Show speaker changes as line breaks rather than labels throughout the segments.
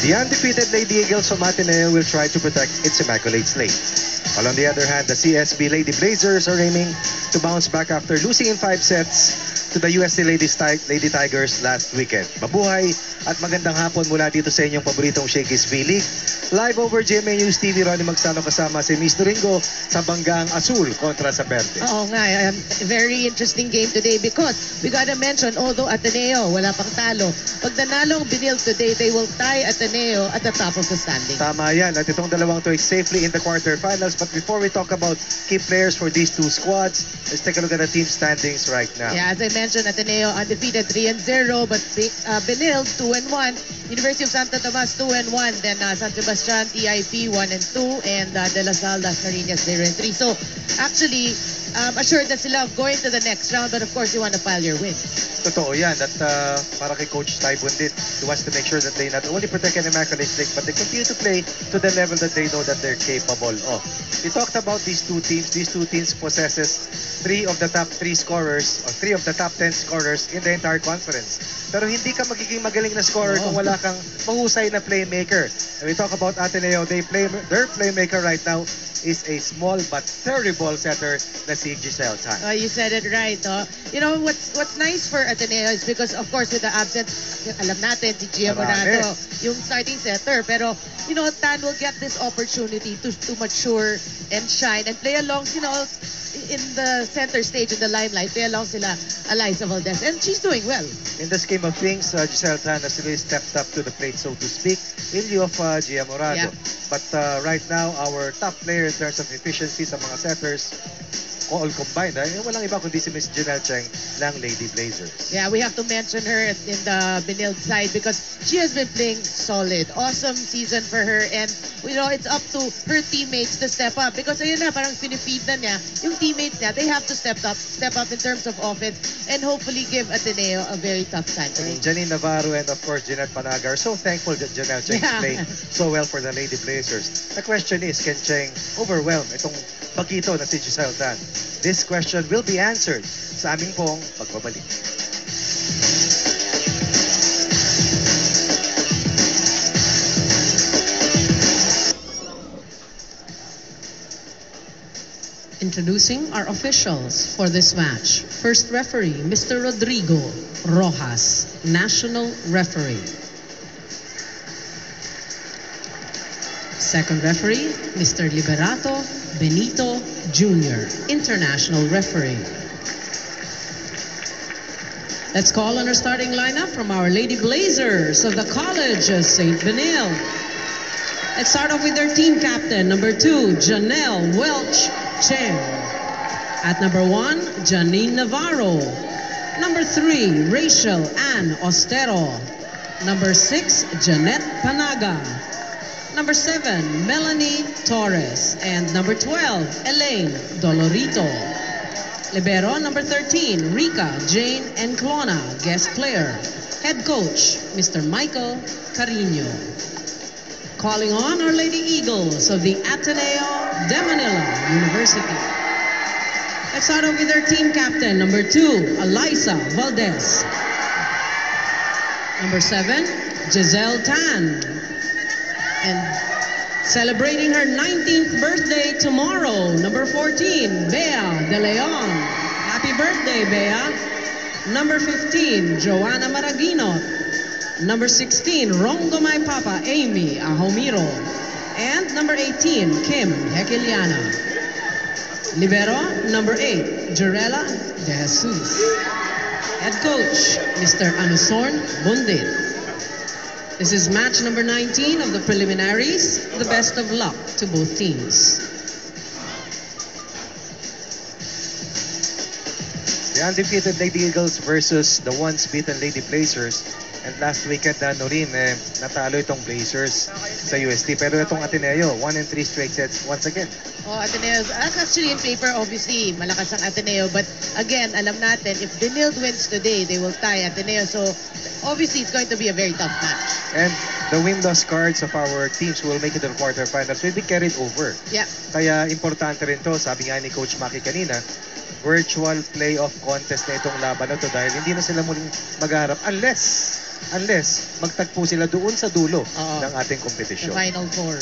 The undefeated Lady Eagles from Ateneo will try to protect its immaculate slate. While on the other hand, the CSB Lady Blazers are aiming to bounce back after losing in 5 sets to the UST Lady Tigers last weekend. Mabuhay at magandang hapon mula dito sa inyong paboritong Shakey's V-League. Live over GMA News TV, Ronnie Magsano kasama si Miss Doringo sa Banggang Azul kontra sa Verde.
Oo nga, very interesting game today because we gotta mention, although Ateneo wala pang talo, pag nanalo ang Benil today, they will tie Ateneo at the top of the standing.
Tama yan, at itong dalawang to is safely in the quarterfinals. But before we talk about key players for these two squads, let's take a look at the team standings right now.
Yeah, as I mentioned, Ateneo undefeated 3-0, but Benil 2-1, University of Santo Tomas 2-1, then San Sebastian TIP 1-2, and De La Salle Las Marinas 0-3. So actually, assured na sila of going to the next round, but of course you want to pile your wins.
Totoo yan, at para kay Coach Ty Bundit, he wants to make sure that they not only protect an immaculate slate, but they continue to play to the level that they know that they're capable of. We talked about these two teams. These two teams possesses 3 of the top 3 scorers, or 3 of the top 10 scorers in the entire conference. Pero hindi ka magiging magaling na scorer kung wala kang mahusay na playmaker. And we talk about Ateneo, their playmaker right now is a small but terrible setter na si Giselle Tan.
You said it right. You know, what's nice for Ateneo is because, of course, with the absence, alam natin, si Gia Morado, yung starting setter. Pero, you know, Tan will get this opportunity to mature and shine and play along, you know, in the center stage, in the limelight, play along sila Eliza Valdez. And she's doing well.
In the scheme of things, Giselle Tan has really stepped up to the plate, so to speak, in lieu of Gia Morado.
Yeah.
But right now, our top player in terms of efficiency sa mga setters, all combined, walang iba kundi si Miss Janelle Cheng ng Lady Blazers.
Yeah, we have to mention her in the Benil side because she has been playing solid. Awesome season for her, and you know, it's up to her teammates to step up because ayun na, parang pinifeed na niya yung teammates niya. They have to step up in terms of offense and hopefully give Ateneo a very tough time today.
Janine Navarro and of course Jeanette Panaga are so thankful that Janelle Cheng is playing so well for the Lady Blazers. The question is, can Cheng overwhelm itong bagito na si Giselle Tan? This question will be answered sa aming pong pagbabalik.
Introducing our officials for this match. First referee, Mr. Rodrigo Rojas, National Referee. Second referee, Mr. Liberato Benito Jr., International Referee. Let's call on our starting lineup from our Lady Blazers of the College of St. Benil. Let's start off with their team captain, number 2, Janelle Welch Cheng. At number 1, Janine Navarro. Number 3, Rachel Ann Ostero. Number 6, Jeanette Panaga. Number 7, Melanie Torres. And number 12, Elaine Dolorito. Libero, number 13, Rica Jane Enclona, guest player. Head coach, Mr. Michael Carino. Calling on our Lady Eagles of the Ateneo de Manila University. Let's start off with our team captain, number 2, Eliza Valdez. Number 7, Giselle Tan. And celebrating her 19th birthday tomorrow, number 14, Bea De Leon. Happy birthday, Bea. Number 15, Joanna Maraguino. Number 16, Rongo My Papa, Amy Ahomiro. And number 18, Kim Hekeliana. Libero, number 8, Jarela De Jesus. Head coach, Mr. Anusorn Bundit. This is match number 19 of the preliminaries. The best of luck to both teams.
The undefeated Lady Eagles versus the once beaten Lady Blazers. And last weekend, rin, natalo itong Blazers sa UST. Pero itong Ateneo, 1-3 straight sets once again.
Oh, Ateneo, actually in paper, obviously, malakas ang Ateneo. But again, alam natin, if Benil wins today, they will tie Ateneo. So obviously, it's going to be a very tough match.
And the win-loss cards of our teams who will make it to the quarterfinals will be carried over.
Yeah.
Kaya importante rin to, sabi nga ni Coach Maki kanina, virtual playoff contest na itong laban na to dahil hindi na sila muling magharap unless unless magtagpo sila doon sa dulo
Oo.
ng ating
The
kompetisyon.
Final Four.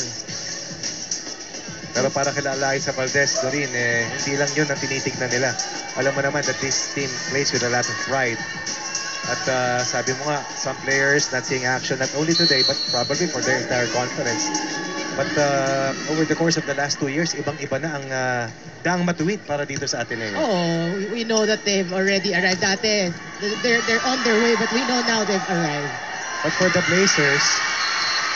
Pero para kila Eliza Valdez, Doreen, hindi lang yun ang tinitignan nila. Alam mo naman that this team plays with a lot of pride. At sabi mo nga, some players not seeing action not only today but probably for their entire conference. But over the course of the last 2 years, ibang-iba na ang daang matuwid para dito sa Ateneo.
Oh, we know that they've already arrived. Dati, they're on their way, but we know now they've arrived.
But for the Blazers,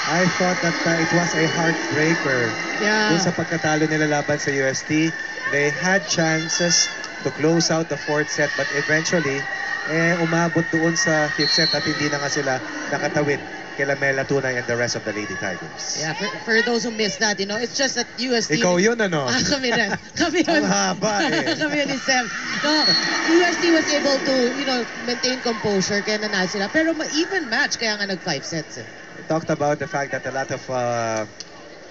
I thought that it was a heartbreaker.
Yeah.
Dun sa pagkatalo nila laban sa UST, they had chances to close out the fourth set but eventually, umabot doon sa fifth set at hindi na nga sila nakatawid kila Mela Tunay and the rest of the Lady Tigers.
Yeah, for those who missed that, it's just that UST...
Ikaw yun, ano?
Kami rin. Kami yun.
Ang haba
Kami yun ni Sem. No, UST was able to, maintain composure kaya nanalo sila. Pero even match, kaya nga nag-5 sets eh.
We talked about the fact that a lot of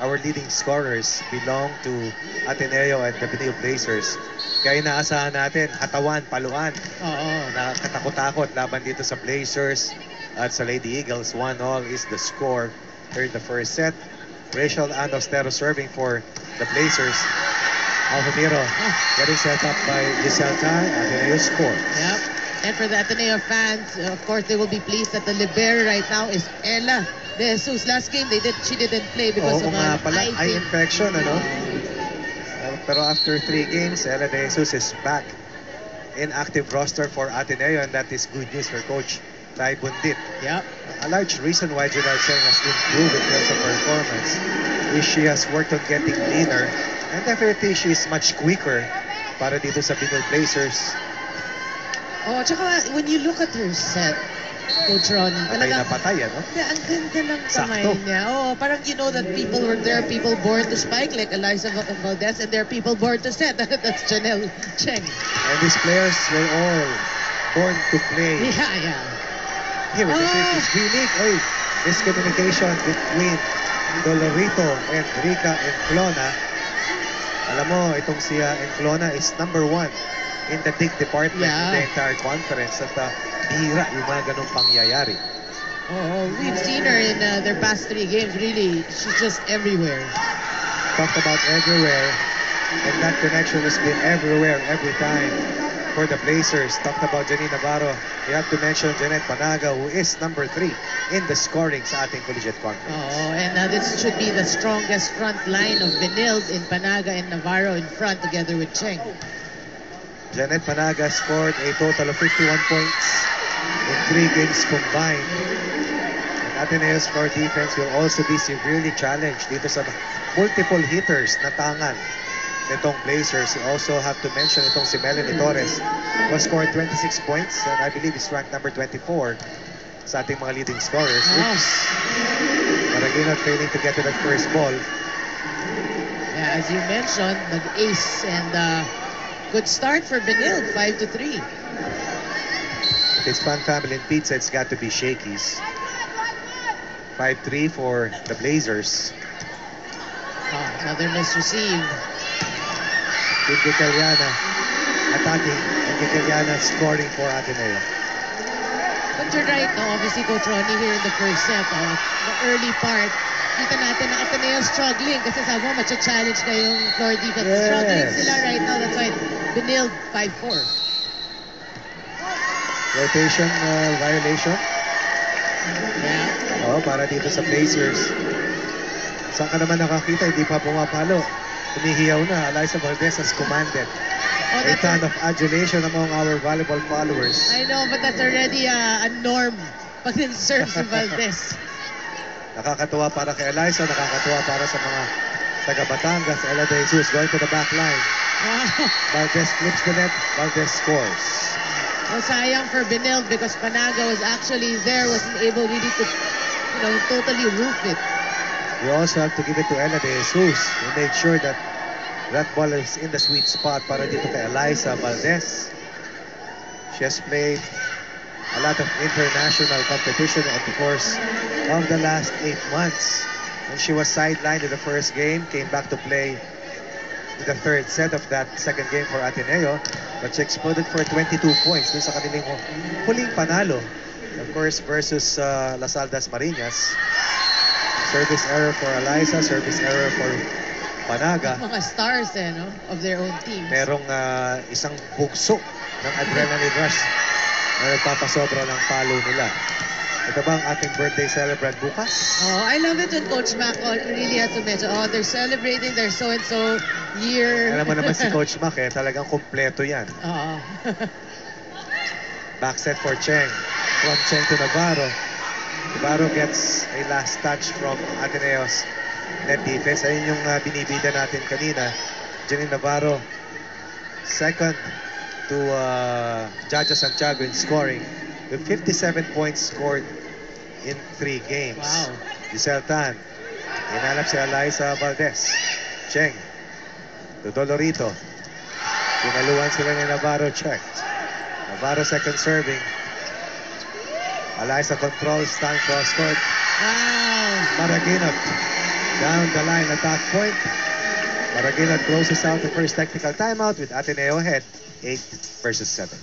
our leading scorers belong to Ateneo and the Benil Blazers. Kaya inaasahan natin, hatawan, paluan,
Oo.
na katakot-takot laban dito sa Blazers at sa Lady Eagles. 1-1 is the score here in the first set. Rachel Andostero serving for the Blazers. Alvamiro getting set up by Giselle Tai. Ateneo score.
Yep. And for the Ateneo fans, of course, they will be pleased that the libero right now is Ella De Jesus. Last game, she didn't play because
Oo
of
nga
an
pala, eye infection, ano? Pero after 3 games, Ella De Jesus is back in active roster for Ateneo, and that is good news for Coach Tai Bundit.
Yep.
A large reason why Janelle Cheng has improved in terms of performance is she has worked on getting leaner, and definitely she is much quicker para dito sa Benil Blazers.
Oh, tsaka when you look at her set, Coach Ronnie,
Patay na patay, ano?
Yeah, ang ganda ng kamay
Sakto.
niya. Oh, parang that there are people born to spike like Eliza Valdez, and there are people born to set. That's Janelle Cheng.
And these players were all born to play.
Yeah.
Here, this is unique. Oy, miscommunication between Dolorito and Rica Enclona. Alam mo, itong si Enclona is number 1 in the dig department in the entire conference. At bihira yung mga ganong pangyayari.
Oh, we've seen her in their past 3 games. Really, she's just everywhere.
Talked about everywhere, and that connection has been everywhere, every time. For the Blazers, talked about Janine Navarro. You have to mention Janet Panaga, who is number 3 in the scoring sa ating collegiate conference.
Oh, and this should be the strongest front line of Benil in Panaga and Navarro in front together with Cheng.
Janet Panaga scored a total of 51 points in 3 games combined. And Ateneo's core defense will also be severely challenged dito sa multiple hitters na tangan nitong Blazers. You also have to mention itong si Melanie Torres, who scored 26 points and I believe is ranked number 24 sa ating mga leading scorers. Oops. But again, not failing to get to that first ball.
Yeah, as you mentioned, nag-ace and good start for Benil, 5-3.
If it's Fan Family and Pizza, it's got to be Shakey's. 5-3 for the Blazers.
Oh, another misreceive.
Pinky Caliana attacking. Pinky Caliana scoring for Ateneo.
But you're right, no? Obviously, Coach Ronnie here in the first set, the early part, kita natin na Ateneo struggling kasi sabi mo, matcha-challenge na yung floor defense.
Yes.
Struggling sila right now. That's why Benil 5-4.
Rotation violation.
Yeah.
Oo, para dito sa Blazers. Saan ka naman nakakita, hindi pa pumapalo. Humihiyaw na. Eliza Valdez has commanded a ton of adulation among our volleyball followers.
I know, but that's already a norm pag serve si Valdez.
Nakakatuwa para kay Eliza, nakakatuwa para sa mga taga Batangas. Ella De Jesus going to the back line.
Wow.
Valdez flips the net. Valdez scores.
Oh, sayang for Benil because Panaga was actually there, wasn't able really to, totally roof it.
We also have to give it to Ella De Jesus, who made sure that that ball is in the sweet spot para dito kay Eliza Valdez. She has played a lot of international competition of course of the last 8 months. When she was sidelined in the first game, came back to play in the third set of that second game for Ateneo, but she exploded for 22 points dun sa kanilang huling panalo Of course, versus Lasal Das Marinas. Service error for Eliza, service error for Panaga.
Mga stars no? Of their own teams.
Merong isang bugso ng adrenaline rush na nagpapasobra ng palo nila. Ito ba ang ating birthday celebrant bukas?
Oh, I love it when Coach Mac really has to mention, they're celebrating their so-and-so year.
Alam mo naman si Coach Mac talagang kumpleto yan.
Oo.
Backset for Cheng. From Cheng to Navarro. Navarro gets a last touch from Ateneo's net defense. Ayun yung binibida natin kanina. Janine Navarro, second to Jaja Santiago in scoring with 57 points scored in 3 games.
Wow.
Giselle Tan, hinanap si Eliza Valdez. Cheng to Dolorito. Pinaluan sila ni Navarro, checked. Navarro second serving. Eliza controls, stand cross court.
Wow.
Maraginot down the line, attack point. Maraginot closes out the first technical timeout with Ateneo ahead 8 versus 7.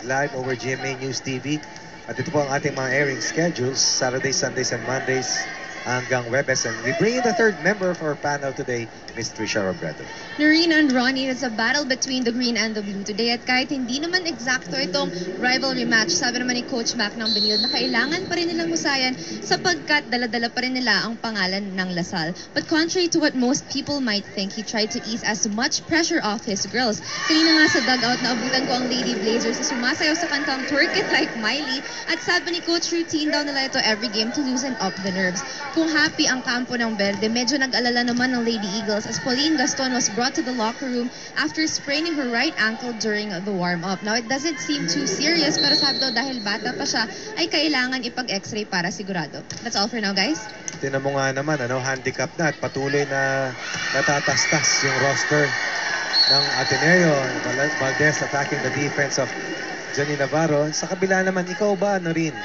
Live over GMA News TV. At ito po ang ating mga airing schedules, Saturdays, Sundays, and Mondays hanggang Webes. And we bring in the third member of our panel today, Ms. Trisha Robredo.
Noreen and Ronnie, it's a battle between the green and the blue today. At kahit hindi naman eksakto itong rivalry match, sabi naman ni Coach Mac ng Benil na kailangan pa rin nilang husayan sapagkat dala-dala pa rin nila ang pangalan ng Lasal. But contrary to what most people might think, he tried to ease as much pressure off his girls. Kanina nga sa dugout, naabutan ko ang Lady Blazers na sumasayaw sa kantang Twerk It Like Miley. At sabi ni Coach, routine daw nila ito every game to loosen up the nerves. Kung happy ang kampo ng Verde, medyo nag-alala naman ng Lady Eagles as Pauline Gaston was brought to the locker room after spraining her right ankle during the warm-up. Now, it doesn't seem too serious, pero sabi daw dahil bata pa siya, ay kailangan ipag-x-ray para sigurado. That's all for now, guys.
Tinan mo nga naman, handicap na at patuloy na natatastas yung roster ng Ateneo. Valdez attacking the defense of Janine Navarro. Sa kabila naman, ikaw ba, Noreen?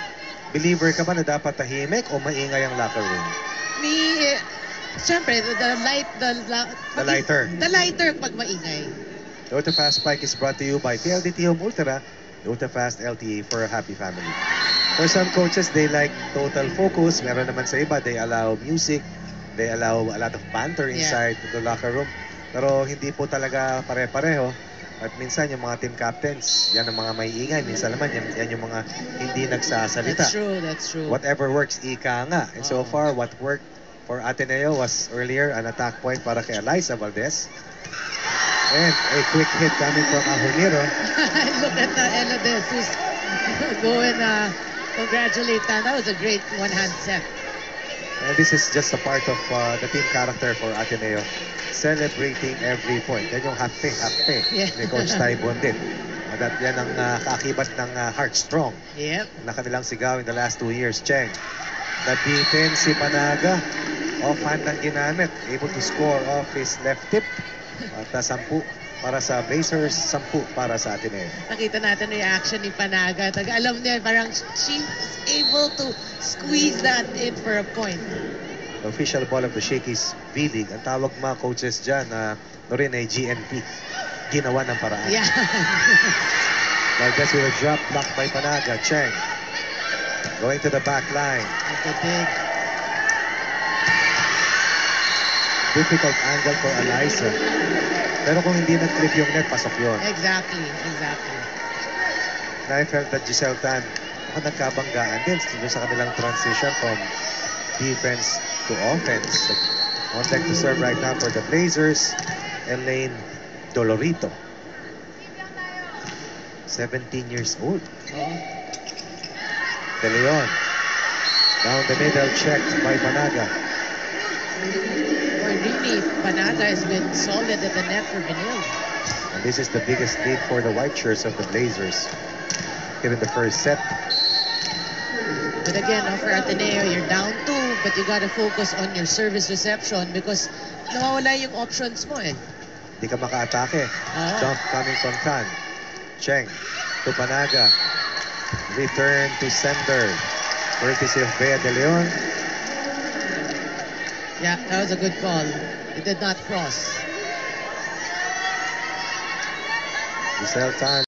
Believer ka ba na dapat tahimik o maingay ang locker room?
Siyempre, the lighter. The lighter pag maingay.
The Ultrafast Spike is brought to you by PLDT Home Ultra, the Ultrafast LTE for a happy family. For some coaches, they like total focus. Meron naman sa iba, they allow music, they allow a lot of banter inside the locker room. Pero hindi po talaga pare-pareho. At minsan yung mga team captains, yan ang mga may ingay. Minsan naman yan yung mga hindi nagsasalita.
That's true.
Whatever works, ika nga. And so far, what worked for Ateneo was earlier an attack point para kay Eliza Valdez. And a quick hit coming from Ahumiro.
Look at Ella De Jesus going congratulate Tan. That was a great one-hand set.
And this is just a part of the team character for Ateneo. Celebrating every point. Yan yung happy ni Coach Ty Bondit. At yan ang kaakibat ng Heart Strong na kanilang sigaw in the last 2 years. Cheng, nabitin si Panaga. Offhand ang ginamit. Able to score off his left tip. At 10 para sa Blazers, 10 para sa Ateneo.
Nakita natin yung reaction ni Panaga. Alam niya, parang she's able to squeeze that in for a point.
The official ball of the Shakey's V-League. Ang tawag mga coaches dyan na rin ay GNP. Ginawa ng paraan.
Yeah.
Valdez with a drop blocked by Panaga. Cheng going to the back line. Difficult angle for Eliza. Pero kung hindi nag-clip yung net, pasok yun.
Exactly.
I felt that Giselle Tan nagkabanggaan din sa kanilang transition from defense to offense. On deck to serve right now for the Blazers, Elaine Dolorito. 17 years old. De Leon. Down the middle, checked by Panaga.
Really, Panaga has been solid at the net for Benil.
And this is the biggest lead for the white shirts of the Blazers. Given the first set.
But again, for Ateneo, you're down 2, but you gotta focus on your service reception because nawawala yung options mo eh.
Hindi ka maka-atake. Dump coming from Tan. Cheng to Panaga. Return to sender. Courtesy of Bea De Leon.
Yeah, that was a good call. It did not cross.
Giselle Tan